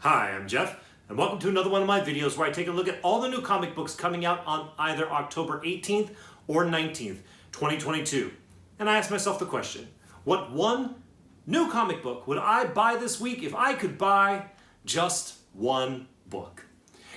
Hi, I'm Jeff, and welcome to another one of my videos where I take a look at all the new comic books coming out on either October 18th or 19th, 2022. And I ask myself the question, what one new comic book would I buy this week if I could buy just one book?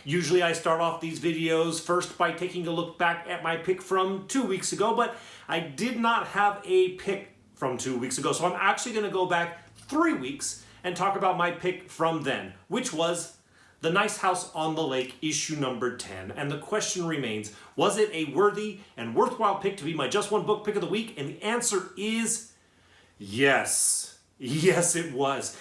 Usually I start off these videos first by taking a look back at my pick from 2 weeks ago, but I did not have a pick from 2 weeks ago, so I'm actually going to go back 3 weeks and talk about my pick from then, which was The Nice House on the Lake, issue number 10. And the question remains, was it a worthy and worthwhile pick to be my Just One Book Pick of the Week? And the answer is yes. Yes, it was.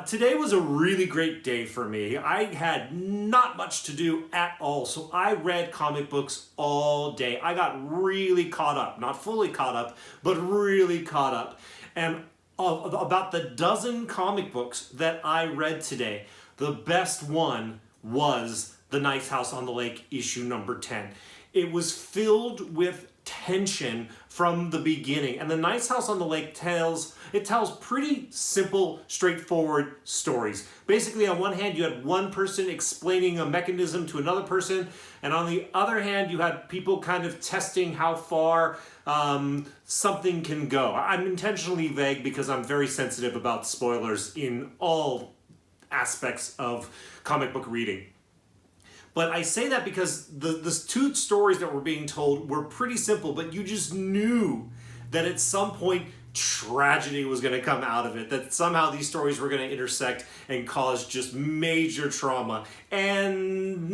Today was a really great day for me. I had not much to do at all, so I read comic books all day. I got really caught up, not fully caught up, but really caught up. And of about the dozen comic books that I read today, the best one was The Nice House on the Lake, issue number 10. It was filled with tension from the beginning, and The Nice House on the Lake tells pretty simple, straightforward stories. Basically, on one hand, you had one person explaining a mechanism to another person, and on the other hand, you had people kind of testing how far something can go. I'm intentionally vague because I'm very sensitive about spoilers in all aspects of comic book reading. But I say that because the two stories that were being told were pretty simple, but you just knew that at some point tragedy was going to come out of it, that somehow these stories were going to intersect and cause just major trauma. And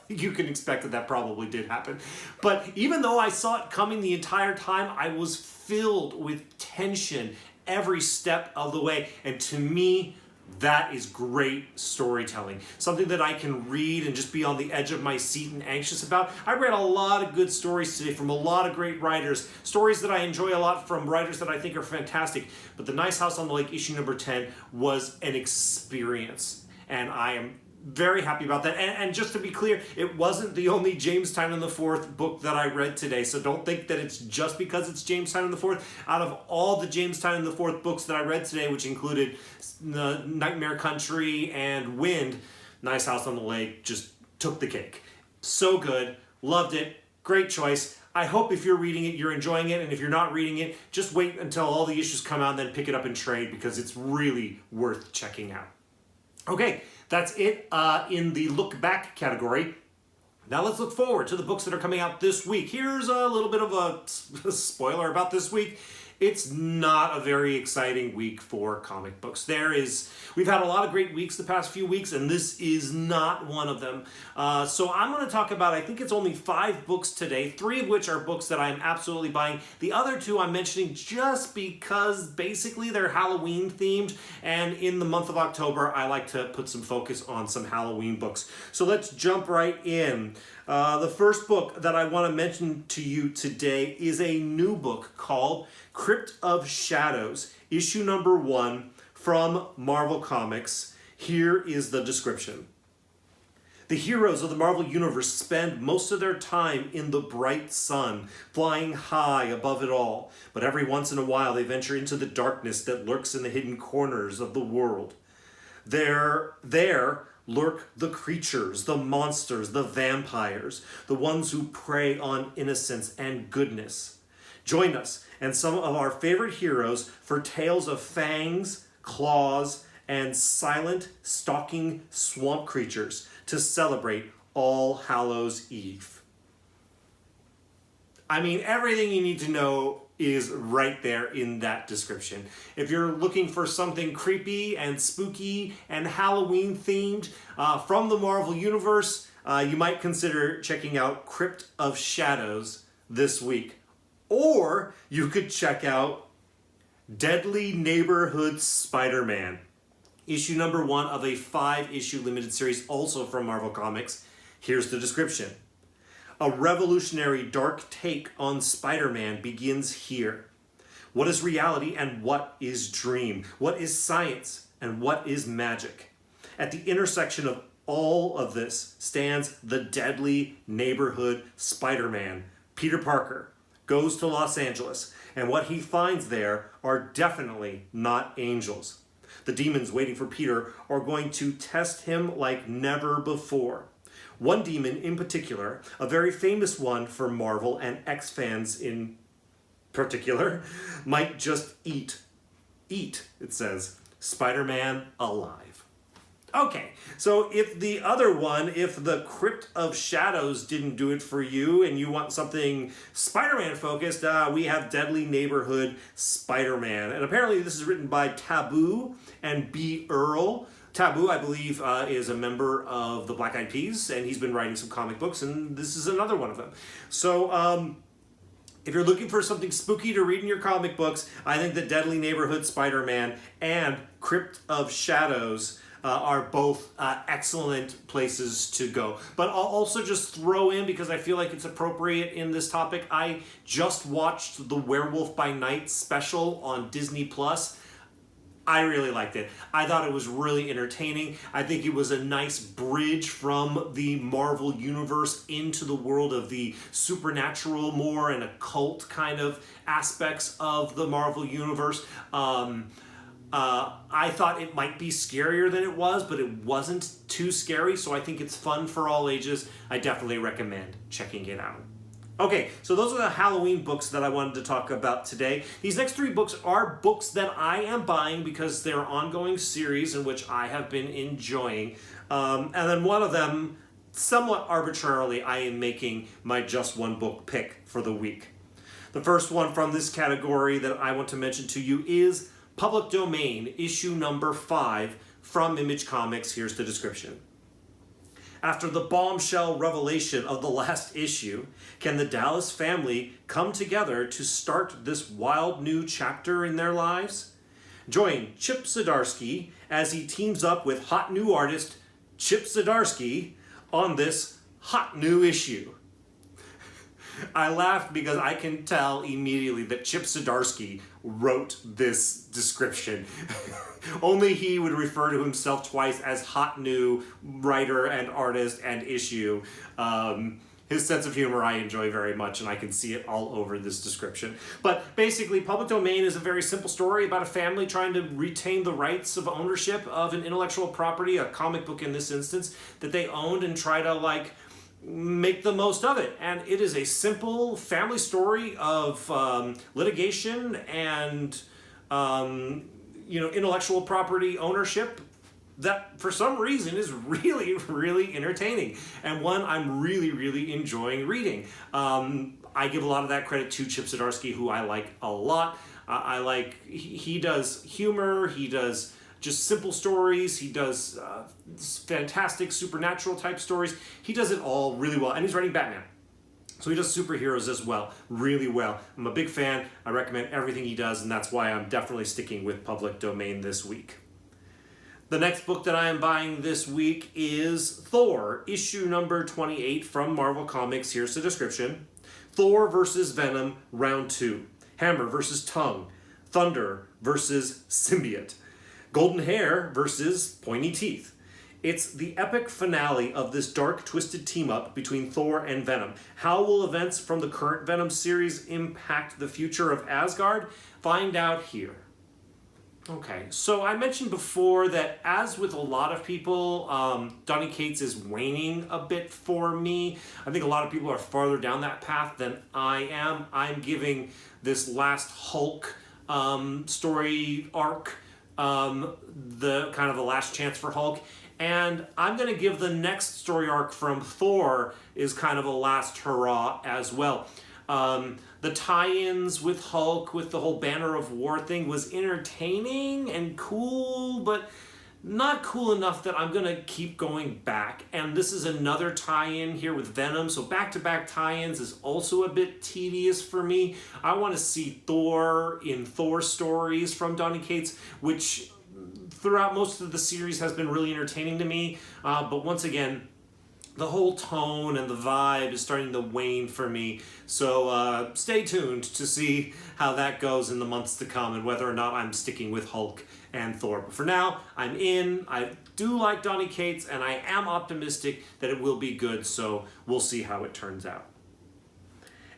you can expect that probably did happen. But even though I saw it coming the entire time, I was filled with tension every step of the way. And to me, that is great storytelling. Something that I can read and just be on the edge of my seat and anxious about. I read a lot of good stories today from a lot of great writers. Stories that I enjoy a lot from writers that I think are fantastic. But The Nice House on the Lake, issue number 10, was an experience. And I am very happy about that. And just to be clear, it wasn't the only James Tynion IV book that I read today. So don't think that it's just because it's James Tynion IV. Out of all the James Tynion IV books that I read today, which included Nightmare Country and Wind, Nice House on the Lake just took the cake. So good. Loved it. Great choice. I hope if you're reading it, you're enjoying it. And if you're not reading it, just wait until all the issues come out and then pick it up in trade because it's really worth checking out. Okay, that's it in the look back category. Now let's look forward to the books that are coming out this week. Here's a little bit of a spoiler about this week. It's not a very exciting week for comic books. We've had a lot of great weeks the past few weeks, and this is not one of them. So I'm going to talk about, I think it's only 5 books today, 3 of which are books that I'm absolutely buying. The other 2 I'm mentioning just because basically they're Halloween themed, and in the month of October, I like to put some focus on some Halloween books. So let's jump right in. The first book that I want to mention to you today is a new book called Crypt of Shadows, issue number 1 from Marvel Comics. Here is the description. The heroes of the Marvel Universe spend most of their time in the bright sun, flying high above it all. But every once in a while they venture into the darkness that lurks in the hidden corners of the world. There lurk the creatures, the monsters, the vampires, the ones who prey on innocence and goodness. Join us and some of our favorite heroes for tales of fangs, claws, and silent, stalking swamp creatures to celebrate All Hallows Eve. I mean, everything you need to know is right there in that description. If you're looking for something creepy and spooky and Halloween themed from the Marvel Universe, you might consider checking out Crypt of Shadows this week. Or you could check out Deadly Neighborhood Spider-Man, issue number 1 of a 5-issue limited series also from Marvel Comics. Here's the description. A revolutionary dark take on Spider-Man begins here. What is reality and what is dream? What is science and what is magic? At the intersection of all of this stands the deadly neighborhood Spider-Man, Peter Parker, goes to Los Angeles, and what he finds there are definitely not angels. The demons waiting for Peter are going to test him like never before. One demon in particular, a very famous one for Marvel and X fans in particular, might just eat, it says, Spider-Man alive. Okay, so if the other one, if the Crypt of Shadows didn't do it for you and you want something Spider-Man focused, we have Deadly Neighborhood Spider-Man. And apparently this is written by Taboo and B. Earl. Taboo, I believe, is a member of the Black Eyed Peas, and he's been writing some comic books, and this is another one of them. So, if you're looking for something spooky to read in your comic books, I think that Deadly Neighborhood Spider-Man and Crypt of Shadows are both excellent places to go. But I'll also just throw in, because I feel like it's appropriate in this topic, I just watched the Werewolf by Night special on Disney Plus. I really liked it. I thought it was really entertaining. I think it was a nice bridge from the Marvel universe into the world of the supernatural more and occult kind of aspects of the Marvel universe. I thought it might be scarier than it was, but it wasn't too scary, so I think it's fun for all ages. I definitely recommend checking it out. Okay, so those are the Halloween books that I wanted to talk about today. These next three books are books that I am buying because they're ongoing series in which I have been enjoying. And then one of them, somewhat arbitrarily, I am making my just one book pick for the week. The first one from this category that I want to mention to you is Public Domain, issue number 5 from Image Comics. Here's the description. After the bombshell revelation of the last issue, can the Dallas family come together to start this wild new chapter in their lives? Join Chip Zdarsky as he teams up with hot new artist Chip Zdarsky on this hot new issue. I laughed because I can tell immediately that Chip Zdarsky wrote this description. Only he would refer to himself twice as hot new writer and artist and issue. His sense of humor I enjoy very much, and I can see it all over this description. But basically, Public Domain is a very simple story about a family trying to retain the rights of ownership of an intellectual property, a comic book in this instance, that they owned, and try to make the most of it. And it is a simple family story of litigation and intellectual property ownership that for some reason is really, really entertaining, and one I'm really, really enjoying reading. I give a lot of that credit to Chip Zdarsky, who I like a lot. He does humor, he does just simple stories, he does fantastic supernatural type stories. He does it all really well, and he's writing Batman. So he does superheroes as well, really well. I'm a big fan. I recommend everything he does, and that's why I'm definitely sticking with Public Domain this week. The next book that I am buying this week is Thor, issue number 28 from Marvel Comics. Here's the description. Thor versus Venom, round 2. Hammer versus Tongue. Thunder versus Symbiote. Golden hair versus pointy teeth. It's the epic finale of this dark, twisted team-up between Thor and Venom. How will events from the current Venom series impact the future of Asgard? Find out here. Okay, so I mentioned before that, as with a lot of people, Donny Cates is waning a bit for me. I think a lot of people are farther down that path than I am. I'm giving this last Hulk story arc the kind of the last chance for Hulk. And I'm going to give the next story arc from Thor is kind of a last hurrah as well. The tie-ins with Hulk, with the whole Banner of War thing, was entertaining and cool, but not cool enough that I'm going to keep going back. And this is another tie-in here with Venom, so back-to-back tie-ins is also a bit tedious for me. I want to see Thor in Thor stories from Donny Cates, which throughout most of the series has been really entertaining to me, but once again, the whole tone and the vibe is starting to wane for me. So stay tuned to see how that goes in the months to come and whether or not I'm sticking with Hulk and Thor. But for now, I'm in. I do like Donny Cates, and I am optimistic that it will be good, so we'll see how it turns out.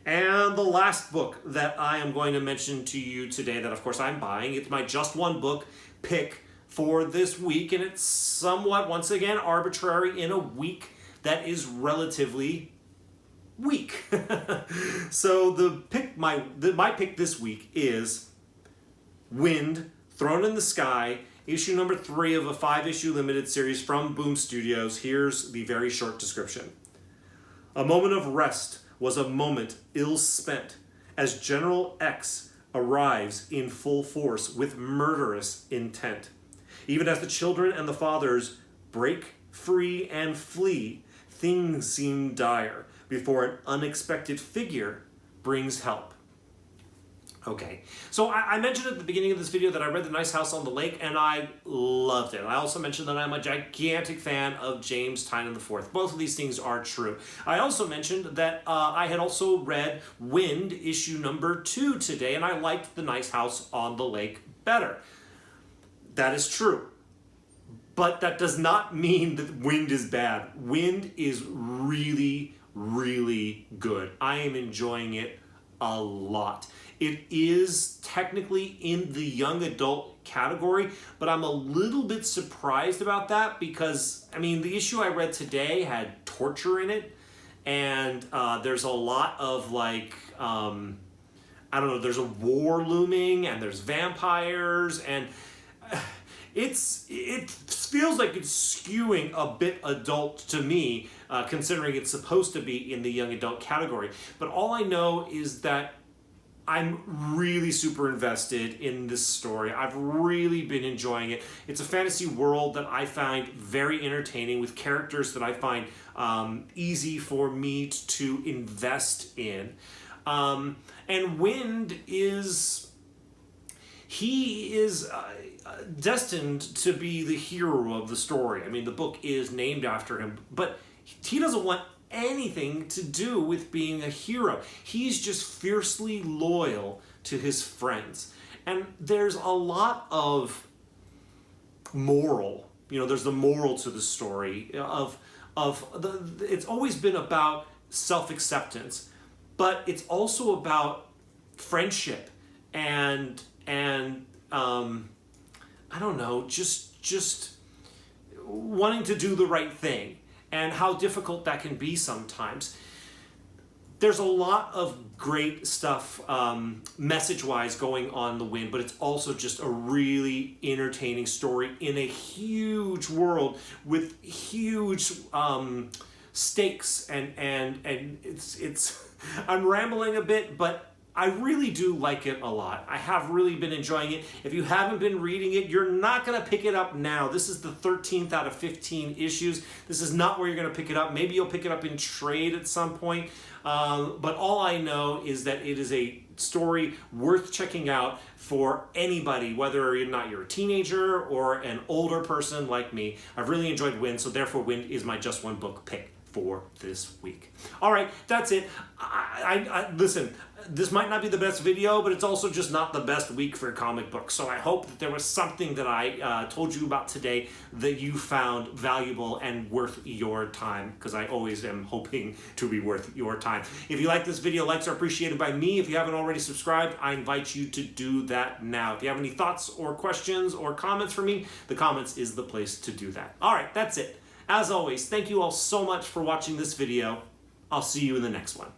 And the last book that I am going to mention to you today that, of course, I'm buying, it's my just one book pick for this week, and it's somewhat, once again, arbitrary in a week that is relatively weak. So my pick this week is Wind, Throne in the Sky, issue number 3 of a 5-issue limited series from Boom Studios. Here's the very short description. A moment of rest was a moment ill spent as General X arrives in full force with murderous intent. Even as the children and the fathers break free and flee, things seem dire before an unexpected figure brings help. Okay, so I mentioned at the beginning of this video that I read The Nice House on the Lake and I loved it. I also mentioned that I'm a gigantic fan of James Tynion IV. Both of these things are true. I also mentioned that I had also read Wind issue number 2 today, and I liked The Nice House on the Lake better. That is true. But that does not mean that Wind is bad. Wind is really, really good. I am enjoying it a lot. It is technically in the young adult category, but I'm a little bit surprised about that because, I mean, the issue I read today had torture in it, and there's a lot of like, I don't know, there's a war looming, and there's vampires, and it feels like it's skewing a bit adult to me, considering it's supposed to be in the young adult category. But all I know is that I'm really super invested in this story. I've really been enjoying it. It's a fantasy world that I find very entertaining with characters that I find easy for me to invest in. And Wind is... he is destined to be the hero of the story. I mean, the book is named after him, but he doesn't want anything to do with being a hero. He's just fiercely loyal to his friends. And there's a lot of moral, there's the moral to the story it's always been about self-acceptance, but it's also about friendship and I don't know, just wanting to do the right thing and how difficult that can be sometimes. There's a lot of great stuff message-wise going on in The Wind, but it's also just a really entertaining story in a huge world with huge stakes and it's I'm rambling a bit, but I really do like it a lot. I have really been enjoying it. If you haven't been reading it, you're not going to pick it up now. This is the 13th out of 15 issues. This is not where you're going to pick it up. Maybe you'll pick it up in trade at some point. But all I know is that it is a story worth checking out for anybody, whether or not you're a teenager or an older person like me. I've really enjoyed Wind, so therefore Wind is my just one book pick for this week. All right, that's it. Listen, this might not be the best video, but it's also just not the best week for comic books. So I hope that there was something that I told you about today that you found valuable and worth your time, because I always am hoping to be worth your time. If you like this video, likes are appreciated by me. If you haven't already subscribed, I invite you to do that now. If you have any thoughts or questions or comments for me, the comments is the place to do that. All right, that's it. As always, thank you all so much for watching this video. I'll see you in the next one.